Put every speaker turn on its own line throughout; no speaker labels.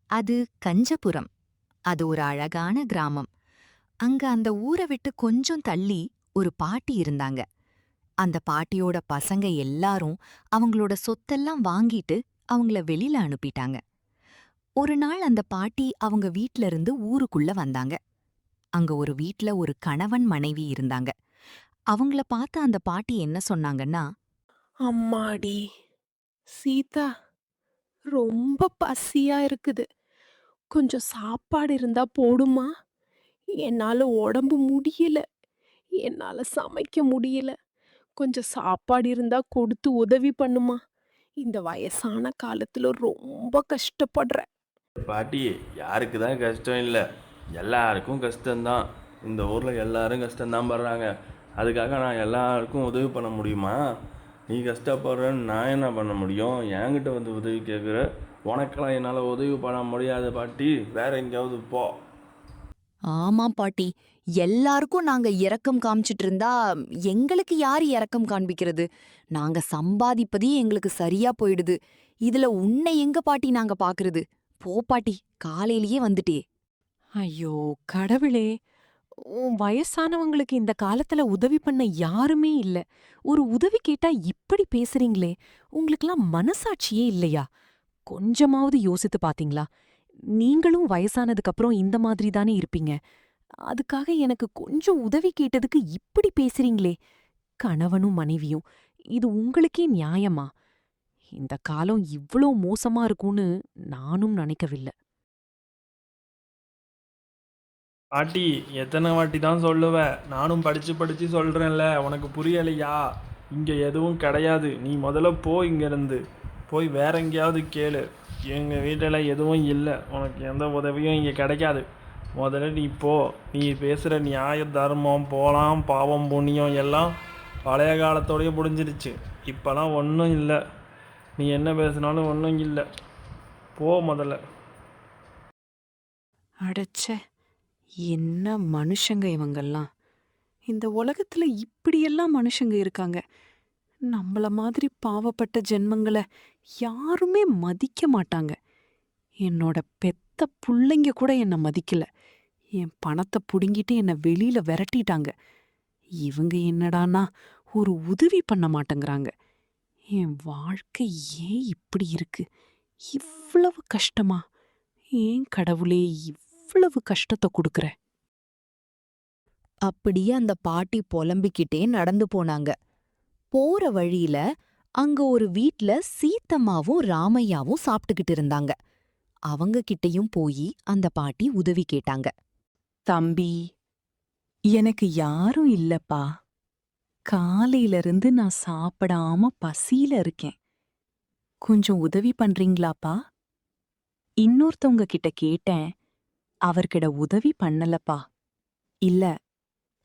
அது கஞ்சபுரம். அது ஒரு அழகான கிராமம். அங்க அந்த ஊரை விட்டு கொஞ்சம் தள்ளி ஒரு பாட்டி இருந்தாங்க. அந்த பாட்டியோட பசங்க எல்லாரும் அவங்களோட சொத்தெல்லாம் வாங்கிட்டு அவங்கள வெளியில அனுப்பிட்டாங்க. ஒரு நாள் அந்த பாட்டி அவங்க வீட்ல இருந்து ஊருக்குள்ள வந்தாங்க. அங்க ஒரு வீட்ல ஒரு கணவன் மனைவி இருந்தாங்க. அவங்கள பார்த்து அந்த பாட்டி என்ன சொன்னாங்கன்னா,
அம்மாடி! சீதா, ரொம்ப பசியா இருக்குது. கொஞ்சம் சாப்பாடு இருந்தா போடுமா? என்னால உடம்பு முடியல. என்னால சமைக்க முடியல. கொஞ்சம் சாப்பாடு இருந்தா கொடுத்து உதவி பண்ணுமா? இந்த வயசான காலத்துல ரொம்ப கஷ்டப்படுறேன்.
பாட்டி, யாருக்கு தான் கஷ்டம் இல்லை? எல்லாருக்கும் கஷ்டம்தான். இந்த ஊரில் எல்லாரும் கஷ்டம்தான் படுறாங்க. அதுக்காக நான் எல்லாருக்கும் உதவி பண்ண முடியுமா? நீ கஷ்டப்படுறன்னு நான் என்ன பண்ண முடியும்? என்கிட்ட வந்து உதவி கேட்குற. உனக்கெல்லாம் என்னால் உதவி பண்ண முடியாது பாட்டி. வேற எங்கேயாவது போ.
ஆமா பாட்டி, எல்லாருக்கும் நாங்க இரக்கம் காமிச்சிட்டு இருந்தா எங்களுக்கு யாரு இரக்கம் காண்பிக்கிறது? நாங்க சம்பாதிப்பதே எங்களுக்கு சரியா போயிடுது. இதுல உன்னை எங்க பாட்டி நாங்க பாக்குறது? போ பாட்டி, காலையிலேயே வந்துட்டே.
ஐயோ! கடவுளே! வயசானவங்களுக்கு இந்த காலத்துல உதவி பண்ண யாருமே இல்ல. ஒரு உதவி கேட்டா இப்படி பேசுறீங்களே! உங்களுக்கெல்லாம் மனசாட்சியே இல்லையா? கொஞ்சமாவது யோசித்து பாத்தீங்களா? நீங்களும் வயசானதுக்கு அப்புறம் இந்த மாதிரி தானே இருப்பீங்க. அதுக்காக எனக்கு கொஞ்சம் உதவி கேட்டதுக்கு இப்படி பேசுறீங்களே! கணவனும் மனைவியும். இது உங்களுக்கே நியாயமா? இந்த காலம் இவ்ளோ மோசமா இருக்கும்னு நானும் நினைக்கவில்ல.
பாட்டி, எத்தனை வாட்டி தான் சொல்லுவேன்? நானும் படித்து படித்து சொல்கிறேன்ல, உனக்கு புரியலையா? இங்கே எதுவும் கிடையாது. நீ முதல்ல போ இங்கேருந்து. போய் வேற எங்கேயாவது கேளு. எங்கள் வீட்டில் எதுவும் இல்லை. உனக்கு எந்த உதவியும் இங்கே கிடைக்காது. முதல்ல நீ போ. நீ பேசுகிற நியாய தர்மம், போலாம், பாவம், புண்ணியம் எல்லாம் பழைய காலத்தோடய முடிஞ்சிருச்சு. இப்போலாம் ஒன்றும் இல்லை. நீ என்ன பேசினாலும் ஒன்றும் இல்லை. போ முதல்ல.
அடச்சே! என்ன மனுஷங்க இவங்கெல்லாம்! இந்த உலகத்துல இப்படியெல்லாம் மனுஷங்க இருக்காங்க. நம்மள மாதிரி பாவப்பட்ட ஜென்மங்கள யாருமே மதிக்க மாட்டாங்க. என்னோட பெத்த புள்ளைங்க கூட என்ன மதிக்கல. என் பணத்த புடுங்கிட்டு என்ன வெளியில விரட்டிட்டாங்க. இவங்க என்னடான்னா ஒரு உதவி பண்ண மாட்டேங்கிறாங்க. என் வாழ்க்கை ஏன் இப்படி இருக்கு? இவ்வளவு கஷ்டமா? ஏன் கடவுளே இவ்வளவு கஷ்டத்த குடுக்குற?
அப்படியே அந்த பாட்டி புலம்பிக்கிட்டே நடந்து போனாங்க. போற வழியில அங்க ஒரு வீட்ல சீத்தம்மாவும் ராமையாவும் சாப்பிட்டுக்கிட்டு இருந்தாங்க. அவங்க கிட்டயும் போய் அந்த பாட்டி உதவி கேட்டாங்க.
தம்பி, எனக்கு யாரும் இல்லப்பா. காலையில இருந்து நான் சாப்பிடாம பசியில இருக்கேன். கொஞ்சம் உதவி பண்றீங்களாப்பா? இன்னொருத்தவங்க கிட்ட கேட்டேன். அவர்கிட்ட உதவி பண்ணலப்பா. இல்ல,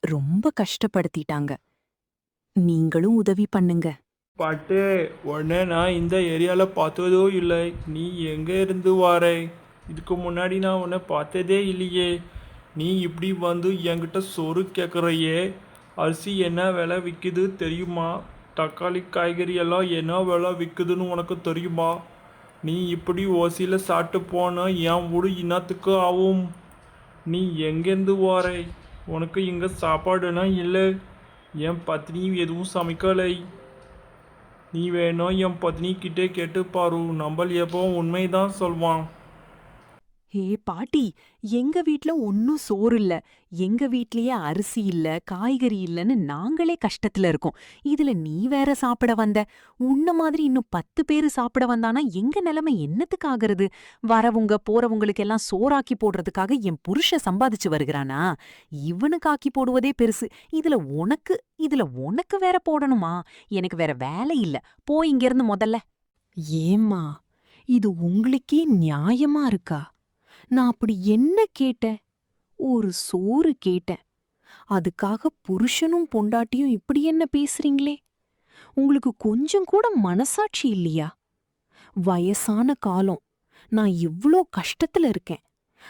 ரொம்ப கஷ்டப்படுத்திட்டாங்க. நீங்களும் உதவி பண்ணுங்க.
பாட்டு, உடனே நான் இந்த ஏரியாவில் பார்த்ததோ இல்லை. நீ எங்கே இருந்து வாரே? இதுக்கு முன்னாடி நான் உன்னை பார்த்ததே இல்லையே. நீ இப்படி வந்து என்கிட்ட சோறு கேட்குறையே. அரிசி என்ன விலை விற்கிது தெரியுமா? தக்காளி காய்கறி எல்லாம் என்ன விலை விற்குதுன்னு உனக்கு தெரியுமா? நீ இப்படி ஓசியில் சாப்பிட்டு போன என் வீடு இனத்துக்கு ஆகும். நீ எங்கேருந்து வாரே? உனக்கு இங்கே சாப்பாடுனா இல்லை. என் பத்னி எதுவும் சமைக்கலை. நீ வேணா என் பத்னிக்கிட்டே கேட்டு பாரு. நம்பள் எப்பவும் உண்மைதான் சொல்வான்.
ஹே பாட்டி, எங்க வீட்ல ஒன்னும் சோறு இல்ல. எங்க வீட்லயே அரிசி இல்ல, காய்கறி இல்லன்னு நாங்களே கஷ்டத்துல இருக்கோம். இதுல நீ வேற சாப்பிட வந்த. உன்ன மாதிரி இன்னும் 10 பேரு சாப்பிட வந்தானா எங்க நிலைமை என்னத்துக்கு ஆகுறது? வரவுங்க போறவங்களுக்கெல்லாம் சோறாக்கி போடுறதுக்காக என் புருஷன் சம்பாதிச்சு வருகிறானா? இவனுக்கு ஆக்கி போடுவதே பெருசு. இதுல உனக்கு வேற போடணுமா? எனக்கு வேற வேலை இல்ல. போ இங்கிருந்து முதல்ல. ஏம்மா, இது உங்களுக்கே நியாயமா இருக்கா? நான் அப்படி என்ன கேட்டேன்? ஒரு சோறு கேட்டேன். அதுக்காக புருஷனும் பொண்டாட்டியும் இப்படி என்ன பேசுறீங்களே? உங்களுக்கு கொஞ்சம் கூட மனசாட்சி இல்லையா? வயசான காலம். நான் இவ்ளோ கஷ்டத்துல இருக்கேன்.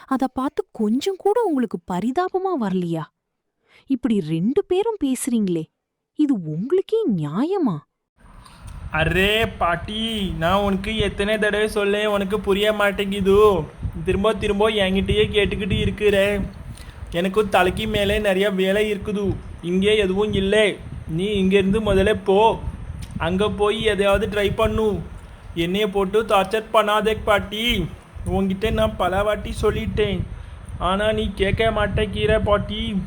அத பார்த்து கொஞ்சம் கூட உங்களுக்கு பரிதாபமா வரலையா? இப்படி 2 பேரும் பேசுறீங்களே, இது உங்களுக்கே நியாயமா?
அரே பாட்டி, நான் உனக்கு எத்தனை தடவை சொல்ல உனக்கு புரிய மாட்டேங்குது. திரும்ப திரும்ப என்கிட்டயே கேட்டுக்கிட்டு இருக்கிற. எனக்கும் தலைக்கு மேலே நிறைய வேலை இருக்குது. இங்கே எதுவும் இல்லை. நீ இங்கேருந்து முதல்ல போ. அங்கே போய் எதையாவது ட்ரை பண்ணு. என்னைய போட்டு டார்ச்சர் பண்ணாதே பாட்டி. உங்ககிட்ட நான் பல வாட்டி சொல்லிட்டேன். ஆனால் நீ கேட்க மாட்டேங்கிற பாட்டி.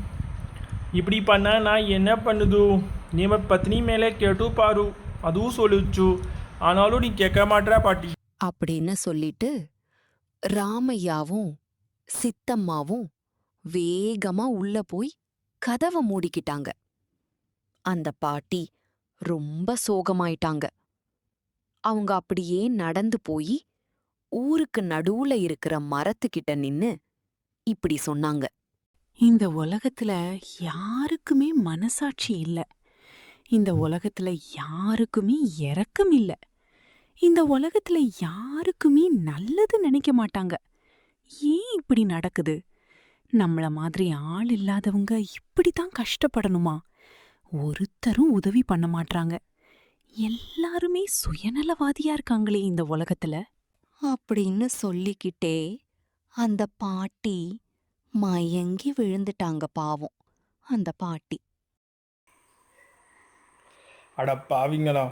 இப்படி பண்ணால் நான் என்ன பண்ணுது? நீம பத்னி மேலே கேட்டு பாரு, அதுவும் சொல்லிச்சு. ஆனாலும் நீ கேட்க மாட்டேற பாட்டி.
அப்படின்னு சொல்லிட்டு ராமையாவும் சித்தம்மாவும் வேகமா உள்ள போய் கதவ மூடிக்கிட்டாங்க. அந்த பாட்டி ரொம்ப சோகமாயிட்டாங்க. அவங்க அப்படியே நடந்து போய் ஊருக்கு நடுவுல இருக்கிற மரத்துக்கிட்ட நின்னு இப்படி சொன்னாங்க.
இந்த உலகத்துல யாருக்குமே மனசாட்சி இல்ல. இந்த உலகத்துல யாருக்குமே இரக்கம் இல்ல. இந்த உலகத்துல யாருக்குமே நல்லது நினைக்க மாட்டாங்க. ஏன் இப்படி நடக்குது? நம்மள மாதிரி ஆள் இல்லாதவங்க இப்படித்தான் கஷ்டப்படணுமா? ஒருத்தரும் உதவி பண்ண மாட்றாங்க. எல்லாருமே சுயநலவாதியா இருக்காங்களே இந்த உலகத்துல.
அப்படின்னு சொல்லிக்கிட்டே அந்த பாட்டி மயங்கி விழுந்துட்டாங்க. பாவம் அந்த பாட்டி.
அட பாவிங்களா,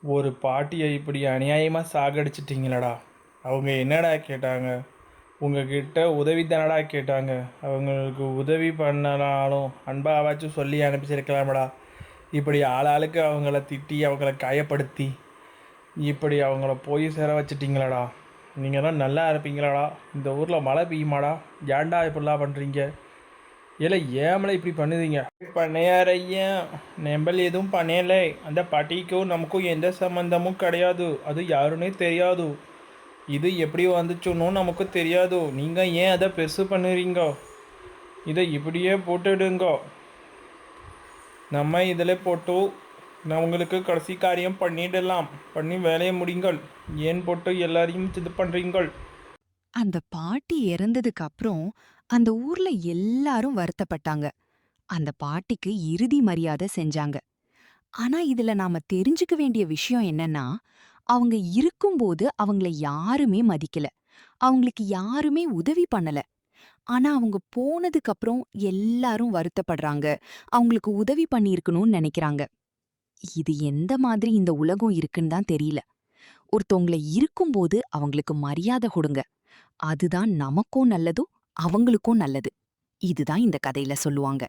ஒரு பாட்டியை இப்படி அநியாயமாக சாகடிச்சிட்டிங்களடா. அவங்க என்னடா கேட்டாங்க? உங்ககிட்ட உதவி தானடா கேட்டாங்க. அவங்களுக்கு உதவி பண்ணனாலும் அன்பாவாச்சும் சொல்லி அனுப்பிச்சிருக்கலாமடா. இப்படி ஆளாளுக்கு அவங்கள திட்டி அவங்கள காயப்படுத்தி இப்படி அவங்கள போய் சேர வச்சிட்டிங்களடா. நீங்கள் தான் நல்லா இருப்பீங்களாடா? இந்த ஊரில் மழை பெய்யுமாடா? ஏன்டா இப்படிலாம் பண்ணுறீங்க? இல்லை ஏமலை இப்படி பண்ணுதீங்க? பண்ணையாரையா, நம்பல் எதுவும் பண்ணலை. அந்த பாட்டிக்கும் நமக்கும் எந்த சம்மந்தமும் கிடையாது. அது யாருன்னே தெரியாது. இது எப்படி வந்துச்சுன்னு நமக்கு தெரியாது. நீங்கள் ஏன் அதை பெருசு பண்ணுறீங்க? இதை இப்படியே போட்டுடுங்க. நம்ம இதில் போட்டு நான் உங்களுக்கு கடைசி காரியம் பண்ணிடலாம். பண்ணி வேலையை முடிங்கள். ஏன் போட்டு எல்லாரையும் இது பண்ணுறீங்கள்?
அந்த பாட்டி இறந்ததுக்கு அப்புறம் அந்த ஊர்ல எல்லாரும் வருத்தப்பட்டாங்க. அந்த பாட்டிக்கு இறுதி மரியாதை செஞ்சாங்க. ஆனா இதுல நாம தெரிஞ்சுக்க வேண்டிய விஷயம் என்னன்னா, அவங்க இருக்கும்போது அவங்கள யாருமே மதிக்கல. அவங்களுக்கு யாருமே உதவி பண்ணல. ஆனா அவங்க போனதுக்கு அப்புறம் எல்லாரும் வருத்தப்படுறாங்க. அவங்களுக்கு உதவி பண்ணியிருக்கணும்னு நினைக்கிறாங்க. இது எந்த மாதிரி இந்த உலகம் இருக்குன்னு தான் தெரியல. ஒருத்தவங்கள இருக்கும்போது அவங்களுக்கு மரியாதை கொடுங்க. அதுதான் நமக்கும் நல்லதும் அவங்களுக்கும் நல்லது. இதுதான் இந்த கதையில சொல்லுவாங்க.